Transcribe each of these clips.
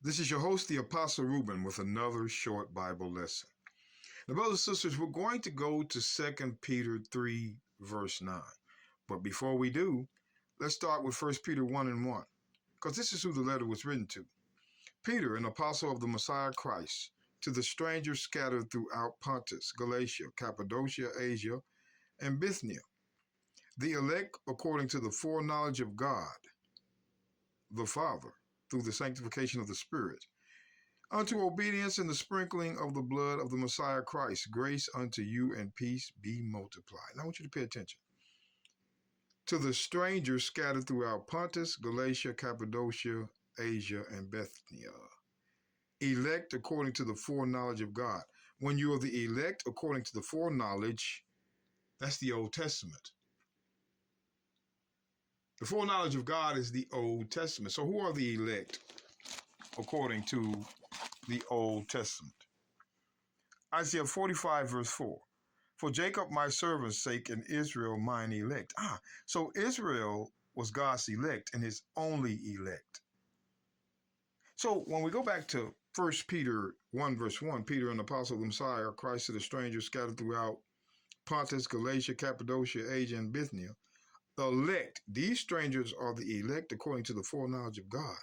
This is your host, the Apostle Reuben, with another short Bible lesson. Now, brothers and sisters, we're going to go to 2 Peter 3, verse 9. But before we do, let's start with 1 Peter 1 and 1, because this is who the letter was written to. Peter, an apostle of the Messiah Christ, to the strangers scattered throughout Pontus, Galatia, Cappadocia, Asia, and Bithynia, the elect according to the foreknowledge of God, the Father, through the sanctification of the Spirit, unto obedience and the sprinkling of the blood of the Messiah Christ, grace unto you and peace be multiplied. Now I want you to pay attention. To the strangers scattered throughout Pontus, Galatia, Cappadocia, Asia, and Bithynia, elect according to the foreknowledge of God. When you are the elect according to the foreknowledge, that's the Old Testament. The foreknowledge of God is the Old Testament. So who are the elect according to the Old Testament? Isaiah 45 verse 4. For Jacob my servant's sake and Israel mine elect. So Israel was God's elect and his only elect. So when we go back to 1 Peter 1 verse 1, Peter, an apostle of the Messiah Christ, to the strangers scattered throughout Pontus, Galatia, Cappadocia, Asia, and Bithynia, the elect, these strangers are the elect according to the foreknowledge of God.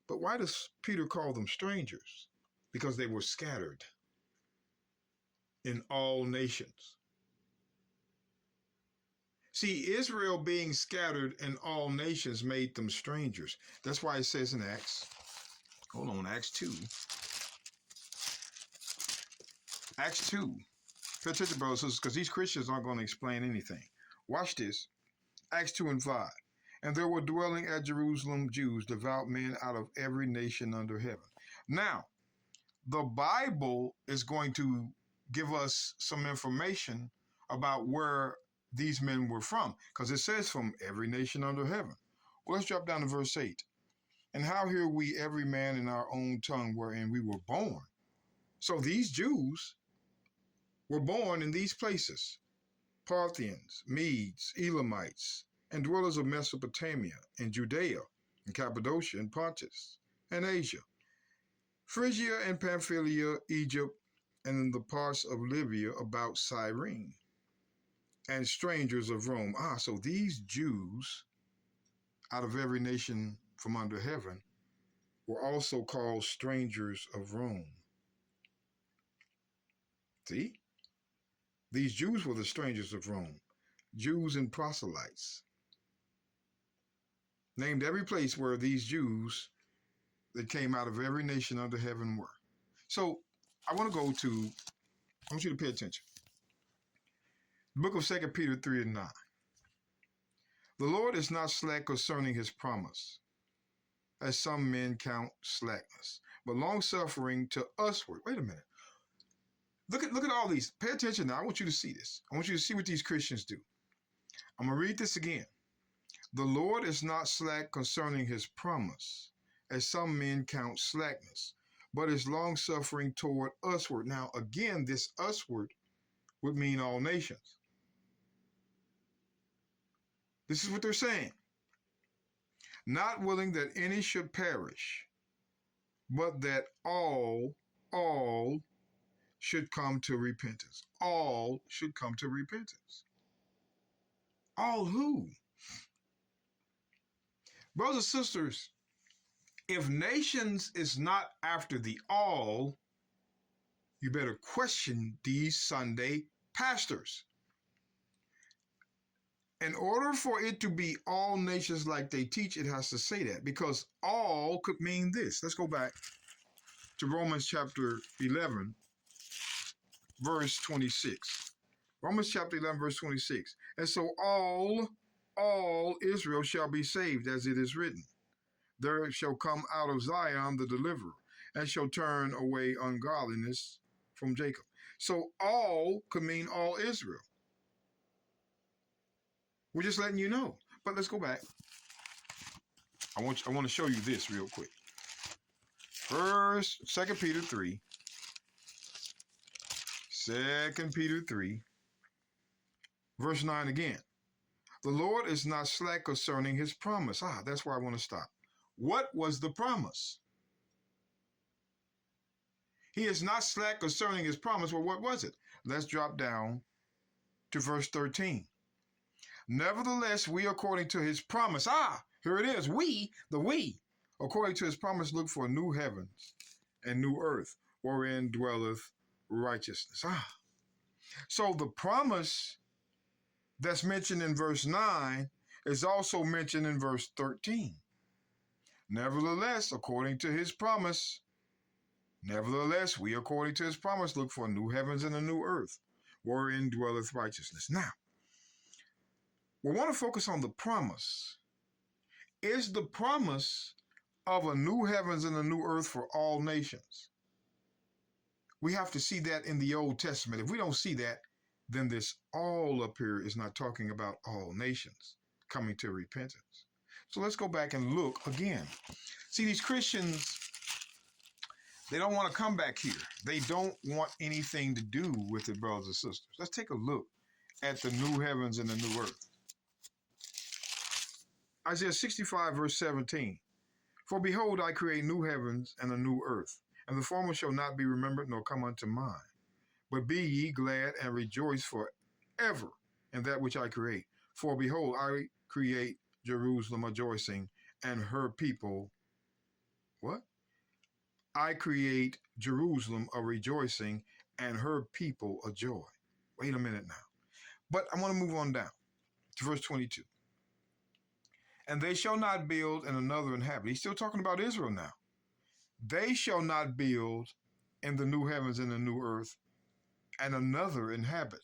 But why does Peter call them strangers? Because they were scattered in all nations. See, Israel being scattered in all nations made them strangers. That's why it says in Acts 2. Acts 2. Pay attention, brothers and sisters, because these Christians aren't going to explain anything. Watch this. Acts 2 and 5. And there were dwelling at Jerusalem Jews, devout men out of every nation under heaven. Now, the Bible is going to give us some information about where these men were from, because it says from every nation under heaven. Well, let's drop down to verse 8. And how hear we every man in our own tongue wherein we were born? So these Jews were born in these places: Parthians, Medes, Elamites, and dwellers of Mesopotamia, and Judea, and Cappadocia, and Pontus, and Asia, Phrygia and Pamphylia, Egypt, and the parts of Libya about Cyrene, and strangers of Rome. So these Jews, out of every nation from under heaven, were also called strangers of Rome. See? These Jews were the strangers of Rome, Jews and proselytes. Named every place where these Jews that came out of every nation under heaven were. So I want you to pay attention. The book of 2 Peter 3 and 9. The Lord is not slack concerning his promise, as some men count slackness, but long-suffering to usward. Wait a minute. Look at all these. Pay attention now. I want you to see this. I want you to see what these Christians do. I'm going to read this again. The Lord is not slack concerning his promise, as some men count slackness, but is long-suffering toward usward. Now, again, this usward would mean all nations. This is what they're saying. Not willing that any should perish, but that all should come to repentance. All should come to repentance. All who? Brothers and sisters, if nations is not after the all, you better question these Sunday pastors. In order for it to be all nations like they teach, it has to say that, because all could mean this. Let's go back to Romans chapter 11, verse 26. Romans chapter 11, verse 26. And so all Israel shall be saved, as it is written. There shall come out of Zion the deliverer, and shall turn away ungodliness from Jacob. So all could mean all Israel. We're just letting you know. But let's go back. I want to show you this real quick. 2 Peter 3. 2 Peter 3, verse 9 again. The Lord is not slack concerning his promise. That's where I want to stop. What was the promise? He is not slack concerning his promise. Well, what was it? Let's drop down to verse 13. Nevertheless, we, according to his promise, here it is, we, according to his promise, look for new heavens and new earth, wherein dwelleth righteousness. So the promise that's mentioned in verse 9 is also mentioned in verse 13. Nevertheless, according to his promise, nevertheless, we, according to his promise, look for new heavens and a new earth, wherein dwelleth righteousness. Now, we want to focus on the promise. Is the promise of a new heavens and a new earth for all nations? We have to see that in the Old Testament. If we don't see that, then this all up here is not talking about all nations coming to repentance. So let's go back and look again. See, these Christians, they don't want to come back here. They don't want anything to do with it, brothers and sisters. Let's take a look at the new heavens and the new earth. Isaiah 65, verse 17. For behold, I create new heavens and a new earth, and the former shall not be remembered nor come unto mind. But be ye glad and rejoice forever in that which I create. For behold, I create Jerusalem rejoicing, and her people, what? I create Jerusalem a rejoicing, and her people a joy. Wait a minute now. But I want to move on down to verse 22. And they shall not build and another inhabit. He's still talking about Israel now. They shall not build in the new heavens and the new earth, and another inhabit.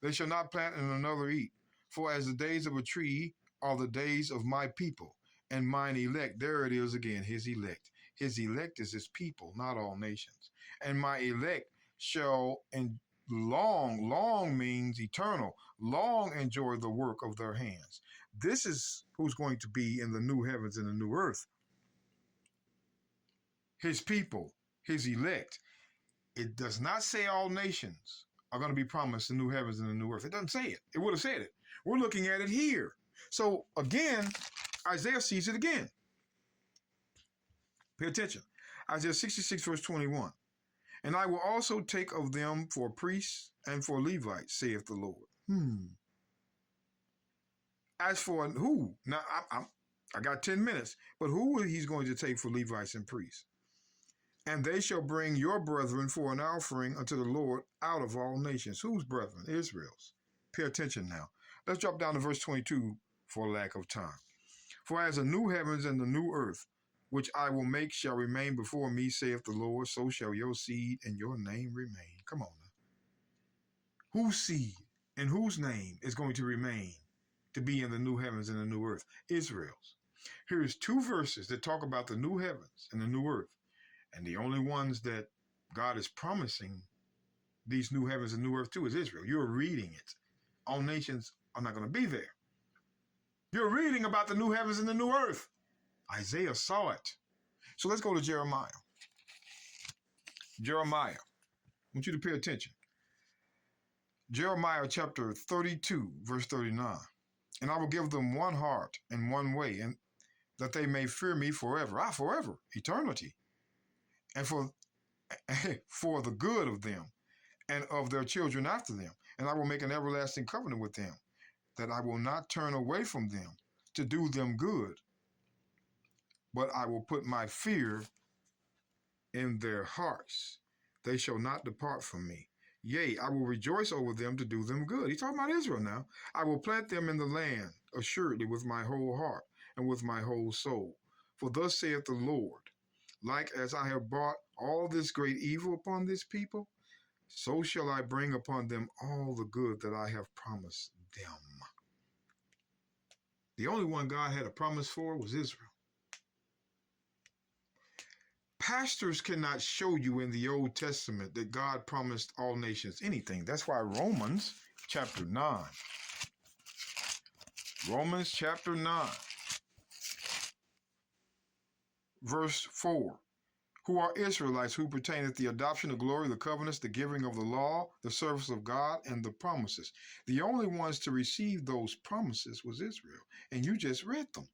They shall not plant and another eat. For as the days of a tree are the days of my people, and mine elect. There it is again, his elect. His elect is his people, not all nations. And my elect shall, and long means eternal, long enjoy the work of their hands. This is who's going to be in the new heavens and the new earth. His people, his elect. It does not say all nations are going to be promised the new heavens and the new earth. It doesn't say it. It would have said it. We're looking at it here. So again, Isaiah sees it again. Pay attention. Isaiah 66, verse 21. And I will also take of them for priests and for Levites, saith the Lord. As for who? Now, I got 10 minutes. But who he's going to take for Levites and priests? And they shall bring your brethren for an offering unto the Lord out of all nations. Whose brethren? Israel's. Pay attention now. Let's drop down to verse 22 for lack of time. For as the new heavens and the new earth, which I will make, shall remain before me, saith the Lord, so shall your seed and your name remain. Come on now. Whose seed and whose name is going to remain to be in the new heavens and the new earth? Israel's. Here's two verses that talk about the new heavens and the new earth. And the only ones that God is promising these new heavens and new earth to is Israel. You're reading it. All nations are not going to be there. You're reading about the new heavens and the new earth. Isaiah saw it. So let's go to Jeremiah. Jeremiah. I want you to pay attention. Jeremiah chapter 32, verse 39. And I will give them one heart and one way, and that they may fear me forever. Forever, eternity. And for the good of them and of their children after them. And I will make an everlasting covenant with them, that I will not turn away from them to do them good, but I will put my fear in their hearts. They shall not depart from me. Yea, I will rejoice over them to do them good. He's talking about Israel now. I will plant them in the land, assuredly, with my whole heart and with my whole soul. For thus saith the Lord, like as I have brought all this great evil upon this people, so shall I bring upon them all the good that I have promised them. The only one God had a promise for was Israel. Pastors cannot show you in the Old Testament that God promised all nations anything. That's why Romans chapter 9. Romans chapter 9. Verse 4. Who are Israelites, who pertaineth the adoption, the glory, the covenants, the giving of the law, the service of God, and the promises. The only ones to receive those promises was Israel. And you just read them.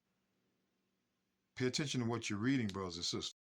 Pay attention to what you're reading, brothers and sisters.